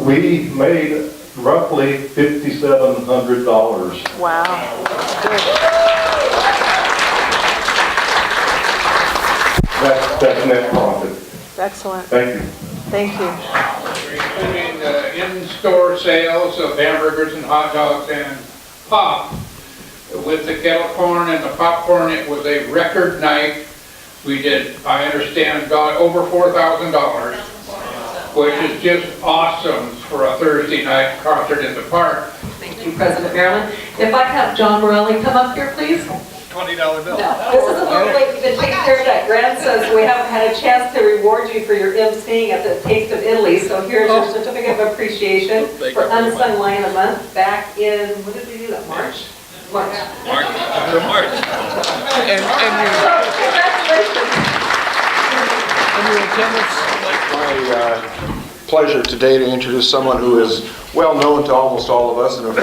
we made roughly $5,700. Wow. Good. That's net profit. Excellent. Thank you. Thank you. Including the in-store sales of hamburgers and hot dogs and pop. With the kettle corn and the popcorn, it was a record night. We did, I understand, got over $4,000, which is just awesome for a Thursday night concert in the park. Thank you, President Marilyn. If I have John Morelli come up here, please. $20 bill. No, this is a little late. You've been taking care of that grandson, so we haven't had a chance to reward you for your emceeing at the Taste of Italy. So here's your certificate of appreciation for Unsung Lion of the Month back in, what did we do that, March? March. And Congratulations. My pleasure today to introduce someone who is well known to almost all of us and a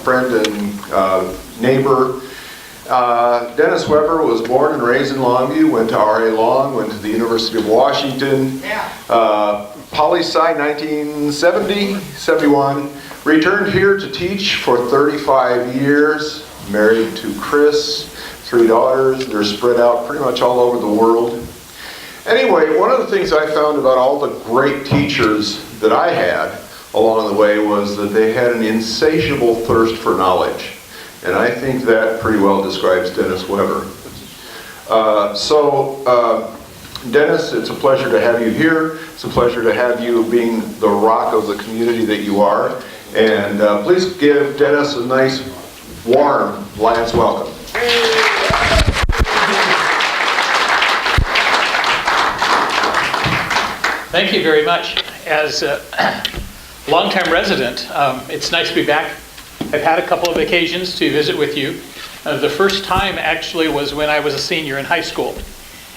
friend and neighbor. Dennis Weber was born and raised in Longview, went to R.A. Long, went to the University of Washington, poli-sci 1970, 71, returned here to teach for 35 years, married to Chris, 3 daughters. They're spread out pretty much all over the world. Anyway, one of the things I found about all the great teachers that I had along the way was that they had an insatiable thirst for knowledge. And I think that pretty well describes Dennis Weber. Dennis, it's a pleasure to have you here. It's a pleasure to have you being the rock of the community that you are. And please give Dennis a nice, warm Lions welcome. Thank you very much. As a longtime resident, it's nice to be back. I've had a couple of occasions to visit with you. The first time actually was when I was a senior in high school.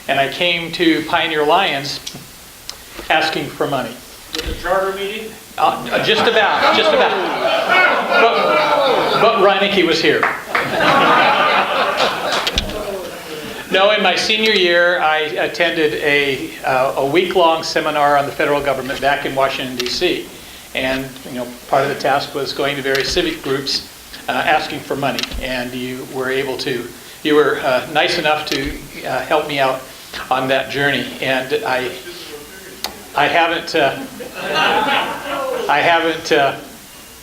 And I came to Pioneer Lions asking for money. with the charter meeting? Just about. But Reineke was here. No, in my senior year, I attended a week-long seminar on the federal government back in Washington, D.C. And part of the task was going to various civic groups asking for money. And you were nice enough to help me out on that journey. And I haven't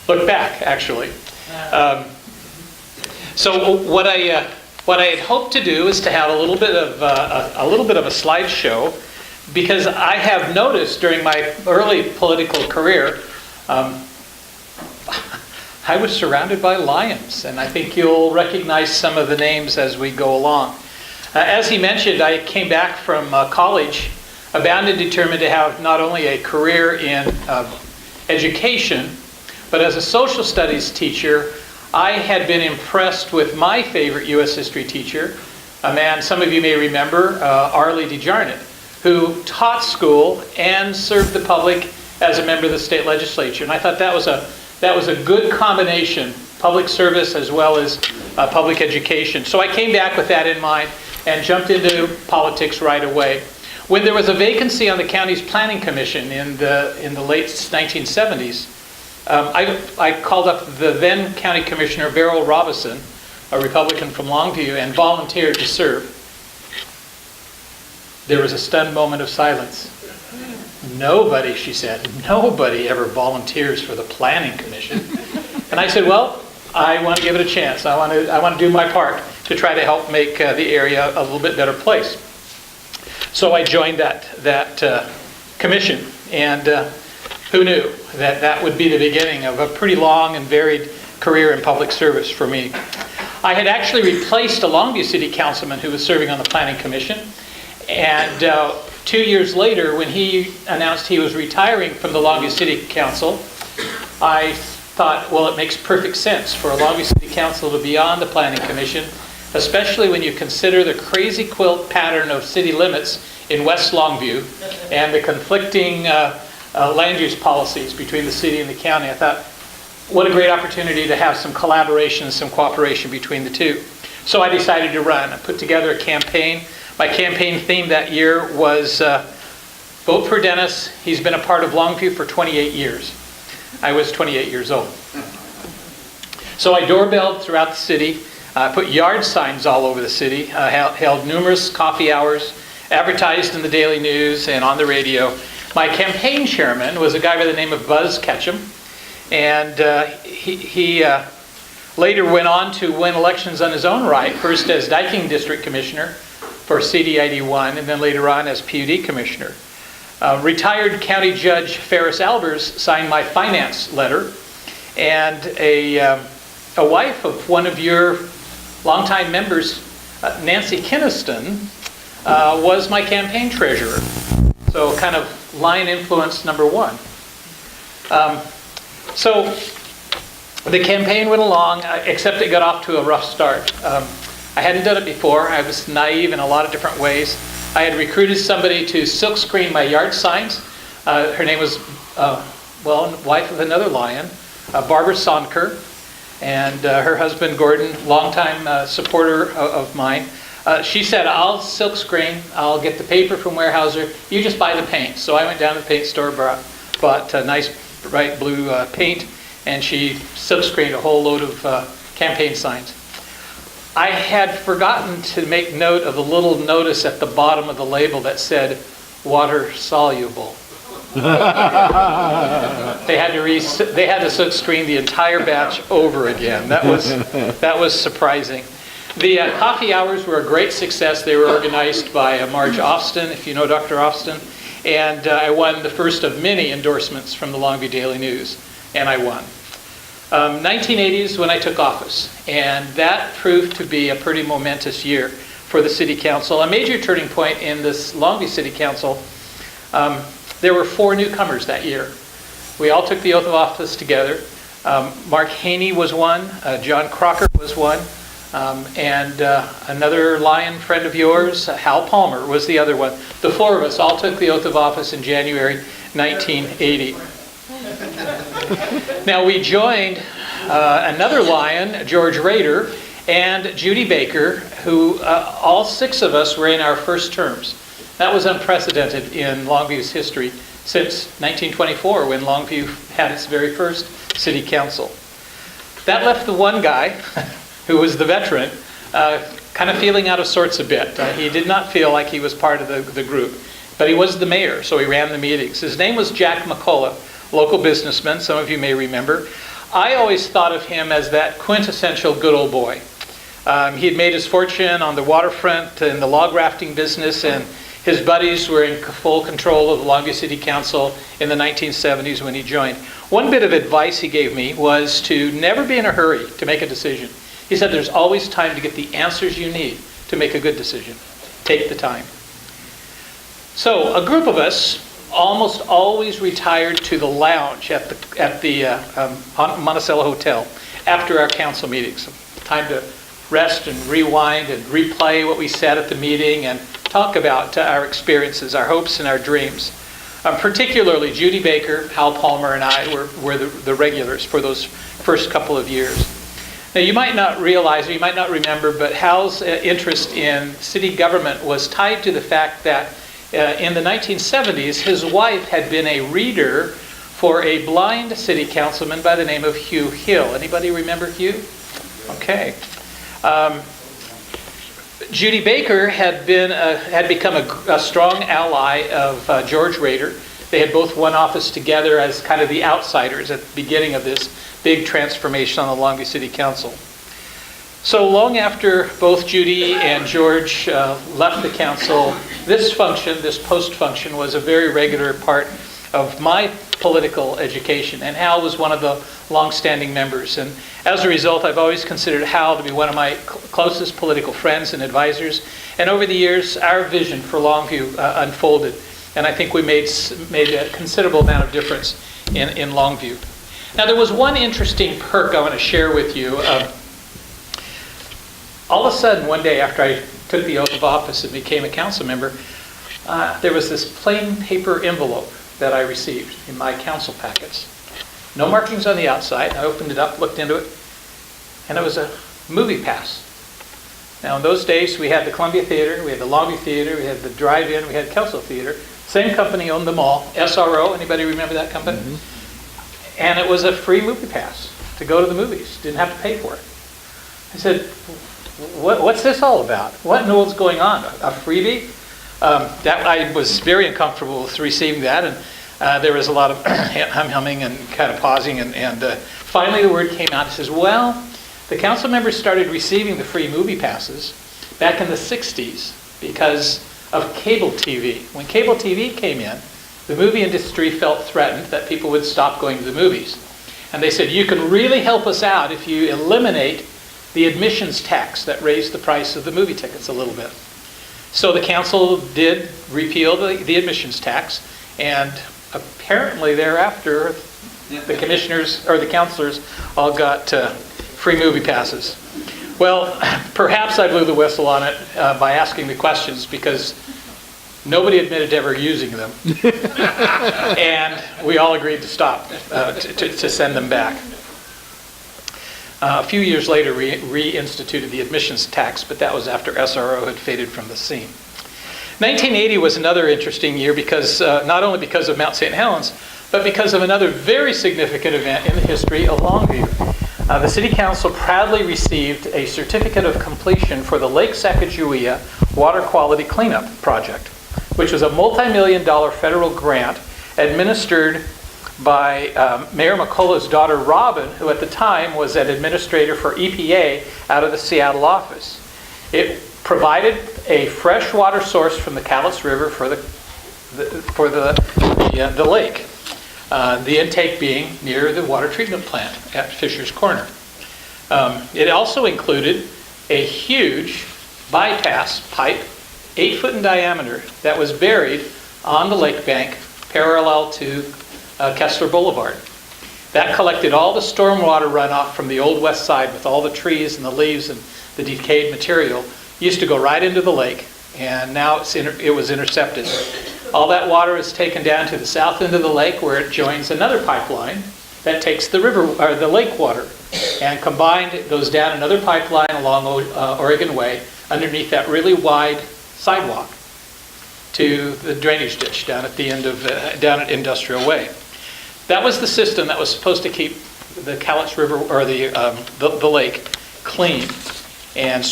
looked back, actually. So what I had hoped to do is to have a little bit of a slideshow, because I have noticed during my early political career, I was surrounded by lions, and I think you'll recognize some of the names as we go along. As he mentioned, I came back from college, bound and determined to have not only a career in education, but as a social studies teacher, I had been impressed with my favorite U.S. history teacher, a man some of you may remember, Arlie DeJarnett, who taught school and served the public as a member of the state legislature. And I thought that was a good combination, public service as well as public education. So I came back with that in mind and jumped into politics right away. When there was a vacancy on the county's planning commission in the late 1970s, I called up the then county commissioner, Beryl Robison, a Republican from Longview, and volunteered to serve. There was a stunned moment of silence. Nobody, she said, nobody ever volunteers for the planning commission. And I said, well, I want to give it a chance. I want to do my part to try to help make the area a little bit better place. So I joined that commission, and who knew that would be the beginning of a pretty long and varied career in public service for me. I had actually replaced a Longview City councilman who was serving on the planning commission, and 2 years later, when he announced he was retiring from the Longview City Council, I thought, well, it makes perfect sense for a Longview City Council to be on the Planning Commission, especially when you consider the crazy quilt pattern of city limits in West Longview and the conflicting land use policies between the city and the county. I thought, what a great opportunity to have some collaboration and some cooperation between the two. So I decided to run. I put together a campaign. My campaign theme that year was vote for Dennis. He's been a part of Longview for 28 years. I was 28 years old. So I doorbelled throughout the city, put yard signs all over the city, held numerous coffee hours, advertised in the Daily News and on the radio. My campaign chairman was a guy by the name of Buzz Ketchum, and he later went on to win elections on his own right, first as Dyking District Commissioner for CD-ID1, and then later on as PUD Commissioner. Retired County Judge Ferris Albers signed my finance letter, and a wife of one of your longtime members, Nancy Kinniston, was my campaign treasurer. So kind of line influence number one. So the campaign went along, except it got off to a rough start. I hadn't done it before. I was naive in a lot of different ways. I had recruited somebody to silkscreen my yard signs. Her name was, wife of another lion, Barbara Sonker, and her husband Gordon, longtime supporter of mine. She said, I'll silkscreen, I'll get the paper from Weyerhaeuser, you just buy the paint. So I went down to the paint store, bought a nice bright blue paint, and she silkscreened a whole load of campaign signs. I had forgotten to make note of the little notice at the bottom of the label that said, water soluble. They had to silkscreen the entire batch over again. That was surprising. The coffee hours were a great success. They were organized by Marge Austin, if you know Dr. Austin, and I won the first of many endorsements from the Longview Daily News, and I won. 1980 is when I took office, and that proved to be a pretty momentous year for the City Council. A major turning point in this Longview City Council, there were 4 newcomers that year. We all took the oath of office together. Mark Haney was one, John Crocker was one, and another Lion friend of yours, Hal Palmer, was the other one. The 4 of us all took the oath of office in January 1980. Now we joined another Lion, George Rader, and Judy Baker, who all 6 of us were in our first terms. That was unprecedented in Longview's history since 1924, when Longview had its very first city council. That left the one guy, who was the veteran, kind of feeling out of sorts a bit. He did not feel like he was part of the group, but he was the mayor, so he ran the meetings. His name was Jack McCullough, local businessman, some of you may remember. I always thought of him as that quintessential good old boy. He had made his fortune on the waterfront in the log rafting business, and his buddies were in full control of the Longview City Council in the 1970s when he joined. One bit of advice he gave me was to never be in a hurry to make a decision. He said there's always time to get the answers you need to make a good decision. Take the time. So a group of us almost always retired to the lounge at the Monticello Hotel after our council meetings. Time to rest and rewind and replay what we said at the meeting and talk about our experiences, our hopes and our dreams. Particularly Judy Baker, Hal Palmer, and I were the regulars for those first couple of years. Now you might not realize, or you might not remember, but Hal's interest in city government was tied to the fact that in the 1970s, his wife had been a reader for a blind city councilman by the name of Hugh Hill. Anybody remember Hugh? Okay. Judy Baker had become a strong ally of George Rader. They had both won office together as kind of the outsiders at the beginning of this big transformation on the Longview City Council. So long after both Judy and George left the council, this post function, was a very regular part of my political education, and Hal was one of the long-standing members. And as a result, I've always considered Hal to be one of my closest political friends and advisors. And over the years, our vision for Longview unfolded, and I think we made a considerable amount of difference in Longview. Now, there was one interesting perk I want to share with you. All of a sudden, one day after I took the oath of office and became a council member, there was this plain paper envelope that I received in my council packets. No markings on the outside. I opened it up, looked into it, and it was a movie pass. Now, in those days, we had the Columbia Theater, we had the Longview Theater, we had the Drive-In, we had Kelso Theater. Same company owned them all. SRO, anybody remember that company? Mm-hmm. and it was a free movie pass to go to the movies. Didn't have to pay for it. I said, what's this all about? What in the world's going on? A freebie? That I was very uncomfortable with receiving that, and there was a lot of humming and kind of pausing, and finally the word came out. It says, well, the council members started receiving the free movie passes back in the 60s because of cable TV. When cable TV came in, the movie industry felt threatened that people would stop going to the movies. And they said, you can really help us out if you eliminate the admissions tax that raised the price of the movie tickets a little bit. So the council did repeal the admissions tax, and apparently thereafter, the commissioners, or the councilors, all got free movie passes. Well, perhaps I blew the whistle on it by asking the questions, because nobody admitted to ever using them. And we all agreed to stop, to send them back. A few years later, reinstituted the admissions tax, but that was after SRO had faded from the scene. 1980 was another interesting year because not only because of Mount St. Helens, but because of another very significant event in the history of Longview. The City Council proudly received a certificate of completion for the Lake Sacagawea Water Quality Cleanup Project, which was a multi-million-dollar federal grant administered by Mayor McCullough's daughter Robin, who at the time was an administrator for EPA out of the Seattle office. It provided a fresh water source from the Cowlitz River for the lake. The intake being near the water treatment plant at Fisher's Corner. It also included a huge bypass pipe, 8 foot in diameter, that was buried on the lake bank parallel to Kessler Boulevard. That collected all the stormwater runoff from the old west side with all the trees and the leaves and the decayed material. It used to go right into the lake, and now it was intercepted. All that water is taken down to the south end of the lake, where it joins another pipeline that takes the river or the lake water, and combined it goes down another pipeline along Oregon Way underneath that really wide sidewalk to the drainage ditch down at the end of down at Industrial Way. That was the system that was supposed to keep the Cowlitz River or the lake clean and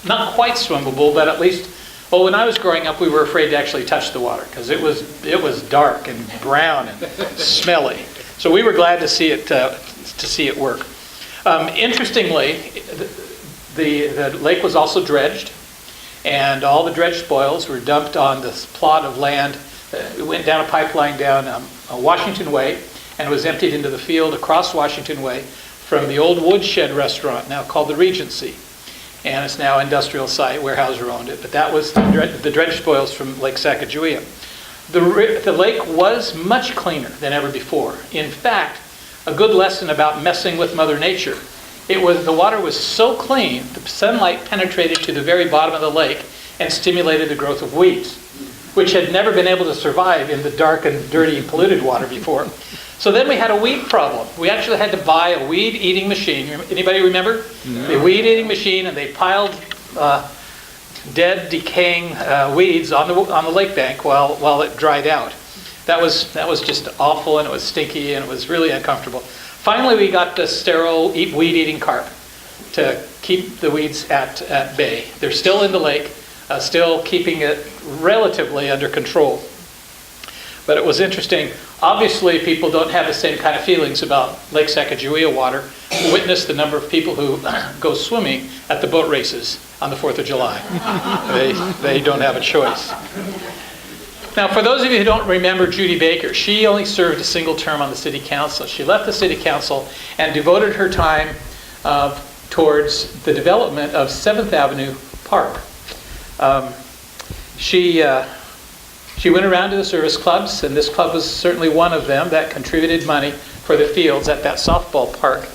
not quite swimmable, but at least. Well, when I was growing up, we were afraid to actually touch the water because it was dark and brown and smelly. So we were glad to see it work. Interestingly, the lake was also dredged, and all the dredged spoils were dumped on this plot of land. It went down a pipeline down Washington Way, and was emptied into the field across Washington Way from the old woodshed restaurant, now called the Regency. And it's now industrial site, Weyerhaeuser owned it. But that was the dredge spoils from Lake Sacagawea. The lake was much cleaner than ever before. In fact, a good lesson about messing with Mother Nature. The water was so clean, the sunlight penetrated to the very bottom of the lake and stimulated the growth of weeds, which had never been able to survive in the dark and dirty and polluted water before. So then we had a weed problem. We actually had to buy a weed-eating machine. Anybody remember? No. The weed-eating machine, and they piled dead, decaying weeds on the lake bank while it dried out. That was just awful, and it was stinky, and it was really uncomfortable. Finally, we got the sterile weed-eating carp to keep the weeds at bay. They're still in the lake, still keeping it relatively under control. But it was interesting. Obviously, people don't have the same kind of feelings about Lake Sacagawea water. Witness the number of people who go swimming at the boat races on the 4th of July. They don't have a choice. Now, for those of you who don't remember Judy Baker, she only served a single term on the city council. She left the city council and devoted her time towards the development of 7th Avenue Park. She went around to the service clubs, and this club was certainly one of them that contributed money for the fields at that softball park.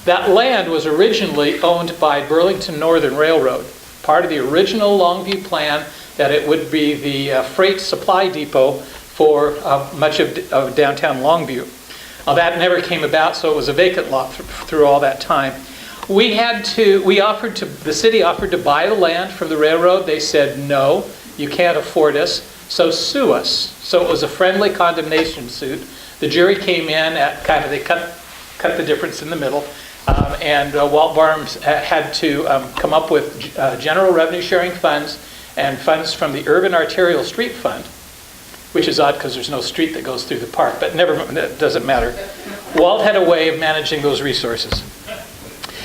That land was originally owned by Burlington Northern Railroad, part of the original Longview plan that it would be the freight supply depot for much of downtown Longview. That never came about, so it was a vacant lot through all that time. The city offered to buy the land from the railroad. They said, no, you can't afford us. so sue us. So it was a friendly condemnation suit. The jury came in at they cut the difference in the middle, and Walt Barnes had to come up with general revenue sharing funds and funds from the Urban Arterial Street Fund, which is odd because there's no street that goes through the park, but that doesn't matter. Walt had a way of managing those resources.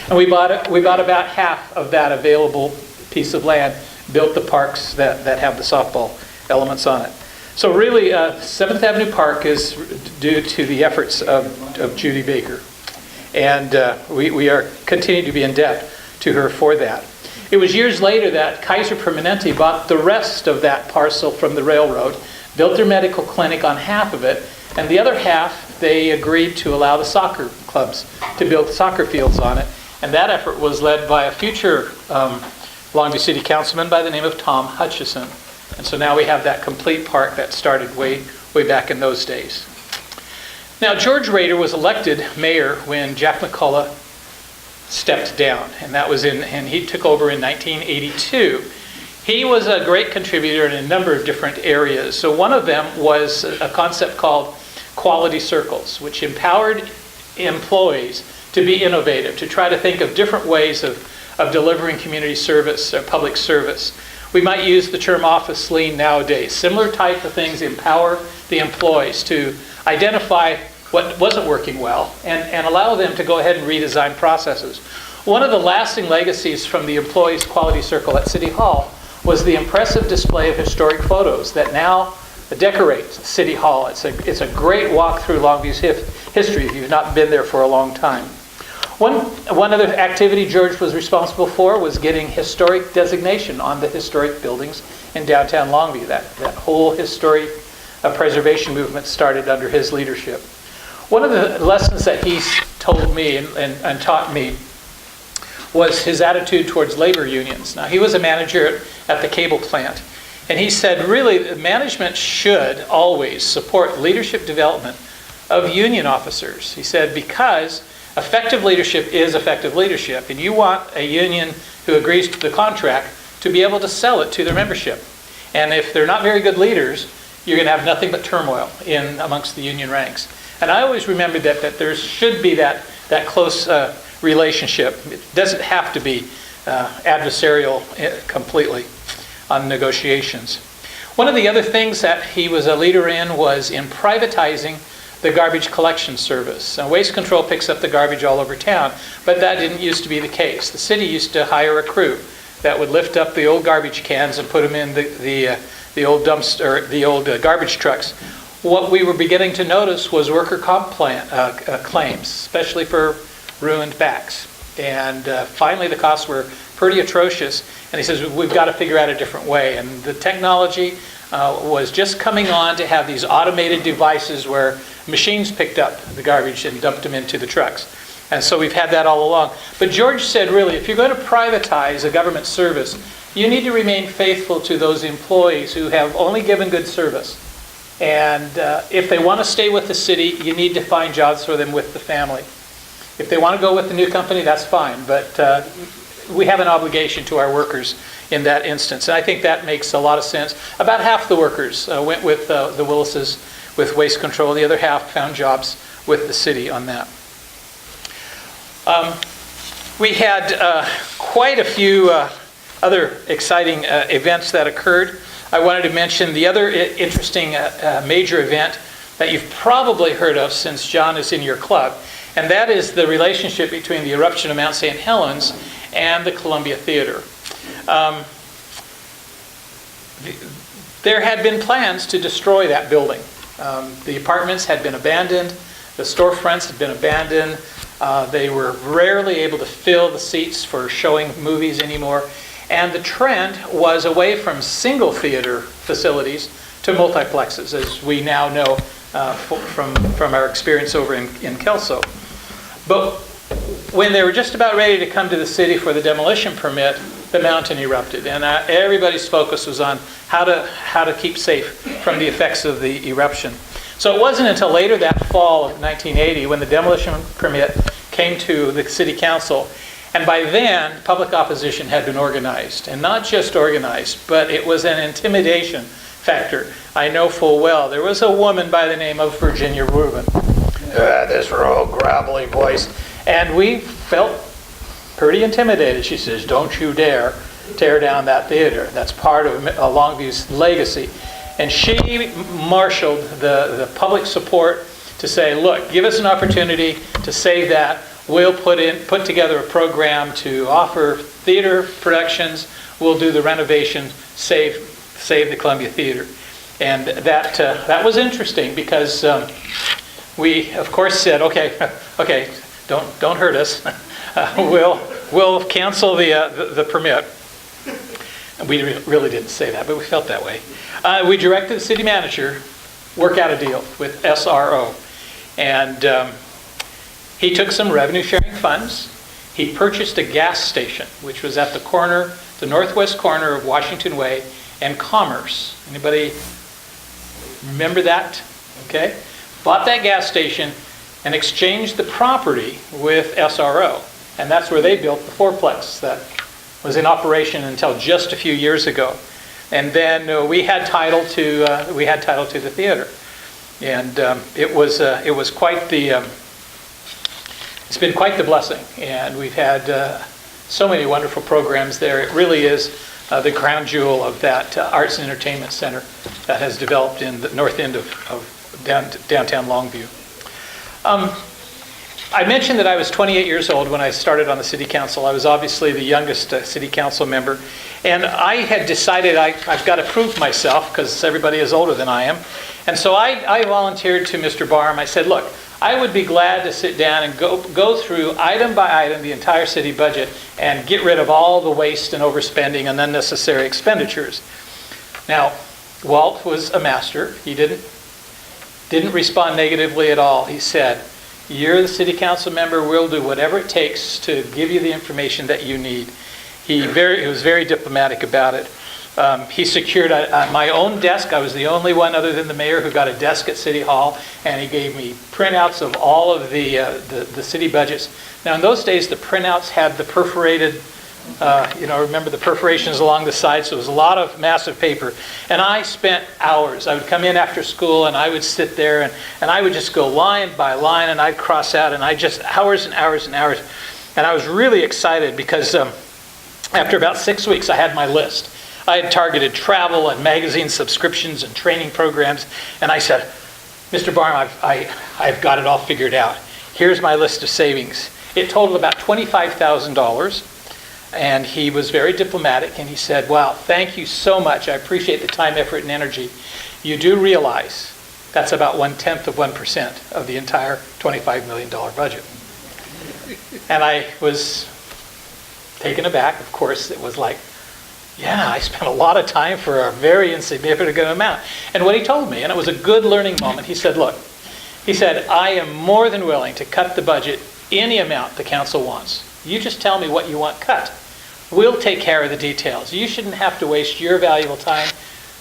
And we bought about half of that available piece of land, built the parks that have the softball elements on it. So really, 7th Avenue Park is due to the efforts of Judy Baker. And we are continue to be in debt to her for that. It was years later that Kaiser Permanente bought the rest of that parcel from the railroad, built their medical clinic on half of it, and the other half they agreed to allow the soccer clubs to build soccer fields on it. And that effort was led by a future Longview City Councilman by the name of Tom Hutchison. And so now we have that complete park that started way back in those days. Now, George Rader was elected mayor when Jack McCullough stepped down, and he took over in 1982. He was a great contributor in a number of different areas. So one of them was a concept called quality circles, which empowered employees to be innovative, to try to think of different ways of delivering community service or public service. We might use the term office lean nowadays. Similar type of things empower the employees to identify what wasn't working well and allow them to go ahead and redesign processes. One of the lasting legacies from the employees' quality circle at City Hall was the impressive display of historic photos that now decorate City Hall. It's a great walk through Longview's history if you've not been there for a long time. One other activity George was responsible for was getting historic designation on the historic buildings in downtown Longview. That whole historic preservation movement started under his leadership. One of the lessons that he's told me and taught me was his attitude towards labor unions. Now, he was a manager at the cable plant, and he said, really, management should always support leadership development of union officers. He said, because effective leadership is effective leadership, and you want a union who agrees to the contract to be able to sell it to their membership. And if they're not very good leaders, you're going to have nothing but turmoil in amongst the union ranks. And I always remembered that there should be that close relationship. It doesn't have to be adversarial completely on negotiations. One of the other things that he was a leader in was in privatizing the garbage collection service. Now, Waste Control picks up the garbage all over town, but that didn't used to be the case. The city used to hire a crew that would lift up the old garbage cans and put them in the old dumpster, the old garbage trucks. What we were beginning to notice was worker comp claims, especially for ruined backs. And finally, the costs were pretty atrocious. And he says, we've got to figure out a different way. And the technology was just coming on to have these automated devices where machines picked up the garbage and dumped them into the trucks. And so we've had that all along. But George said, really, if you're going to privatize a government service, you need to remain faithful to those employees who have only given good service. And if they want to stay with the city, you need to find jobs for them with the family. If they want to go with the new company, that's fine. But we have an obligation to our workers in that instance. And I think that makes a lot of sense. About half the workers went with the Willises with Waste Control. The other half found jobs with the city on that. We had quite a few other exciting events that occurred. I wanted to mention the other interesting major event that you've probably heard of since John is in your club, and that is the relationship between the eruption of Mount St. Helens and the Columbia Theater. There had been plans to destroy that building. The apartments had been abandoned, the storefronts had been abandoned, they were rarely able to fill the seats for showing movies anymore. And the trend was away from single theater facilities to multiplexes, as we now know from our experience over in Kelso. But when they were just about ready to come to the city for the demolition permit, the mountain erupted. And everybody's focus was on how to keep safe from the effects of the eruption. So it wasn't until later that fall of 1980 when the demolition permit came to the city council. And by then, public opposition had been organized. And not just organized, but it was an intimidation factor. I know full well there was a woman by the name of Virginia Rubin. This real gravelly voice. And we felt pretty intimidated. She says, "Don't you dare tear down that theater. That's part of Longview's legacy." And she marshaled the public support to say, "Look, give us an opportunity to save that. We'll put together a program to offer theater productions. We'll do the renovation, save the Columbia Theater." And that was interesting because we, of course, said, "Okay, don't hurt us. We'll cancel the permit." We really didn't say that, but we felt that way. We directed the city manager work out a deal with SRO, and he took some revenue sharing funds. He purchased a gas station, which was at the northwest corner of Washington Way and Commerce. Anybody remember that? Okay. Bought that gas station and exchanged the property with SRO. And that's where they built the fourplex that was in operation until just a few years ago. And then we had title to the theater. And it's been quite the blessing. And we've had so many wonderful programs there. It really is the crown jewel of that arts and entertainment center that has developed in the north end of downtown Longview. I mentioned that I was 28 years old when I started on the city council. I was obviously the youngest city council member. And I had decided I've got to prove myself because everybody is older than I am. And so I volunteered to Mr. Barham. I said, "Look, I would be glad to sit down and go through item by item the entire city budget and get rid of all the waste and overspending and unnecessary expenditures." Now, Walt was a master. He didn't respond negatively at all. He said, "You're the city council member. We'll do whatever it takes to give you the information that you need." He was very diplomatic about it. He secured my own desk. I was the only one other than the mayor who got a desk at City Hall, and he gave me printouts of all of the city budgets. Now, in those days, the printouts had the perforated, remember the perforations along the sides, so it was a lot of massive paper. And I spent hours. I would come in after school, and I would sit there, and I would just go line by line, and I'd cross out, and hours and hours and hours. And I was really excited because after about 6 weeks, I had my list. I had targeted travel and magazine subscriptions and training programs. And I said, "Mr. Barham, I've got it all figured out. Here's my list of savings." It totaled about $25,000. And he was very diplomatic. And he said, "Wow, thank you so much. I appreciate the time, effort, and energy. You do realize that's about 1/10 of 1% of the entire $25 million budget." And I was taken aback. Of course, it was like, yeah, I spent a lot of time for a very insignificant amount. And what he told me, and it was a good learning moment, he said, "Look," he said, "I am more than willing to cut the budget any amount the council wants. You just tell me what you want cut. We'll take care of the details. You shouldn't have to waste your valuable time.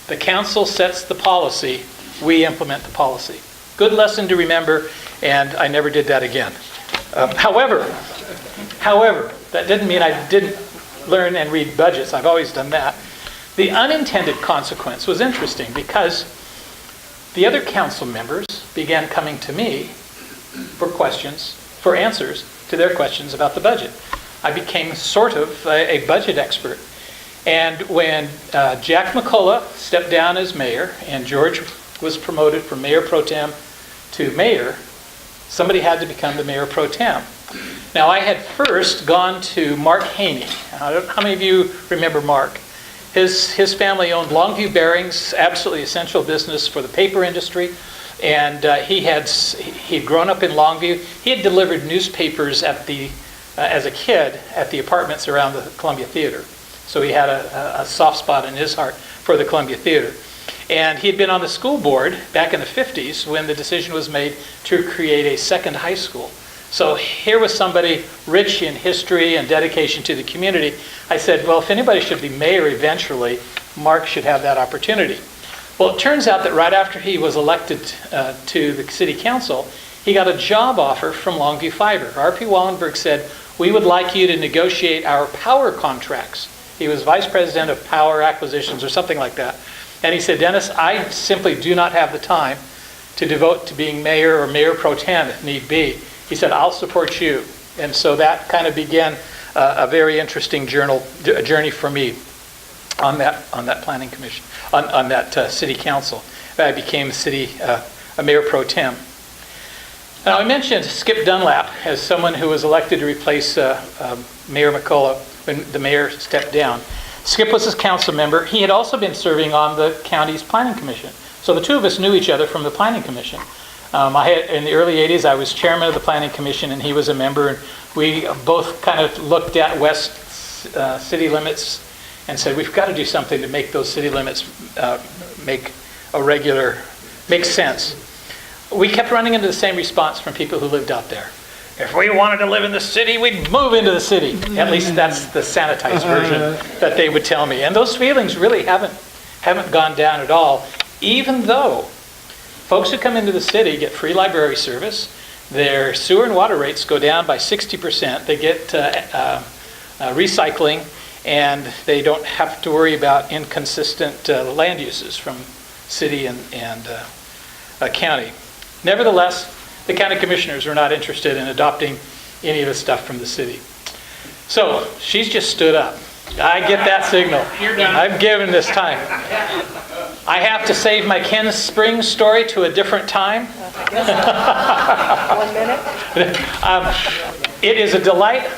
The council sets the policy. We implement the policy." Good lesson to remember, and I never did that again. However, that didn't mean I didn't learn and read budgets. I've always done that. The unintended consequence was interesting because the other council members began coming to me for answers to their questions about the budget. I became sort of a budget expert. And when Jack McCullough stepped down as mayor and George was promoted from mayor pro tem to mayor, somebody had to become the mayor pro tem. Now, I had first gone to Mark Haney. How many of you remember Mark? His family owned Longview Bearings, absolutely essential business for the paper industry. And he'd grown up in Longview. He had delivered newspapers as a kid at the apartments around the Columbia Theater. So he had a soft spot in his heart for the Columbia Theater. And he had been on the school board back in the 50s when the decision was made to create a second high school. So here was somebody rich in history and dedication to the community. I said, well, if anybody should be mayor eventually, Mark should have that opportunity. Well, it turns out that right after he was elected to the city council, he got a job offer from Longview Fiber. R.P. Wallenberg said, "We would like you to negotiate our power contracts." He was vice president of power acquisitions or something like that. And he said, Dennis, I simply do not have the time to devote to being mayor or mayor pro tem if need be. He said, I'll support you. And so that kind of began a very interesting journey for me on that planning commission, on that city council. I became a mayor pro tem. Now I mentioned Skip Dunlap as someone who was elected to replace Mayor McCullough when the mayor stepped down. Skip was his council member. He had also been serving on the county's planning commission. So the two of us knew each other from the planning commission. In the early 80s, I was chairman of the planning commission and he was a member. And we both kind of looked at west city limits and said, we've got to do something to make those city limits make sense. We kept running into the same response from people who lived out there. If we wanted to live in the city, we'd move into the city. At least that's the sanitized version that they would tell me. And those feelings really haven't gone down at all, even though folks who come into the city get free library service, their sewer and water rates go down by 60%, they get recycling, and they don't have to worry about inconsistent land uses from city and county. Nevertheless, the county commissioners were not interested in adopting any of the stuff from the city. So she's just stood up. I get that signal. You're done. I'm given this time. I have to save my Ken Springs story to a different time. 1 minute? It is a delight.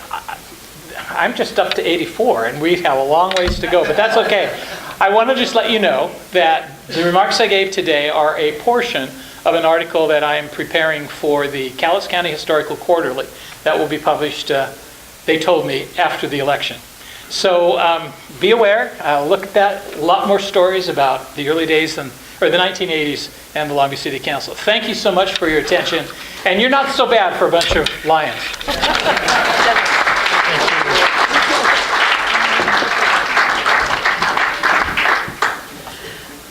I'm just up to 84 and we have a long ways to go, but that's okay. I want to just let you know that the remarks I gave today are a portion of an article that I am preparing for the Cowlitz County Historical Quarterly that will be published, they told me, after the election. So be aware, look at that, a lot more stories about the early days or the 1980s and the Longview City Council. Thank you so much for your attention, and you're not so bad for a bunch of lions.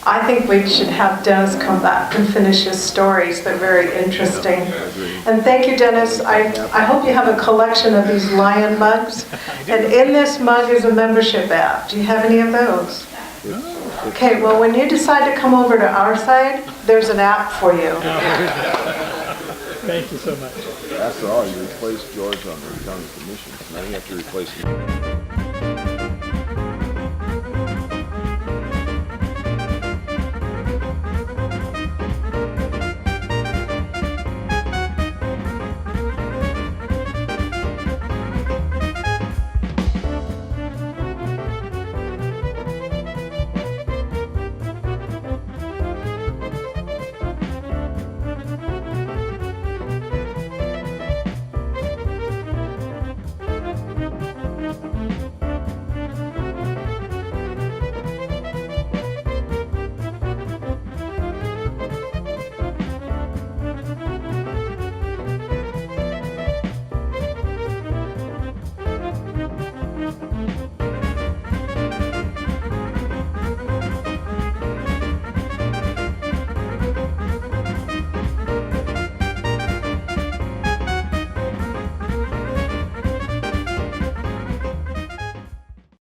I think we should have Dennis come back and finish his stories. They're very interesting. And thank you, Dennis. I hope you have a collection of these lion mugs. And in this mug is a membership app. Do you have any of those? Okay, well, when you decide to come over to our side, there's an app for you. Thank you so much. After all, you replaced George on the county commission. Now you have to replace him.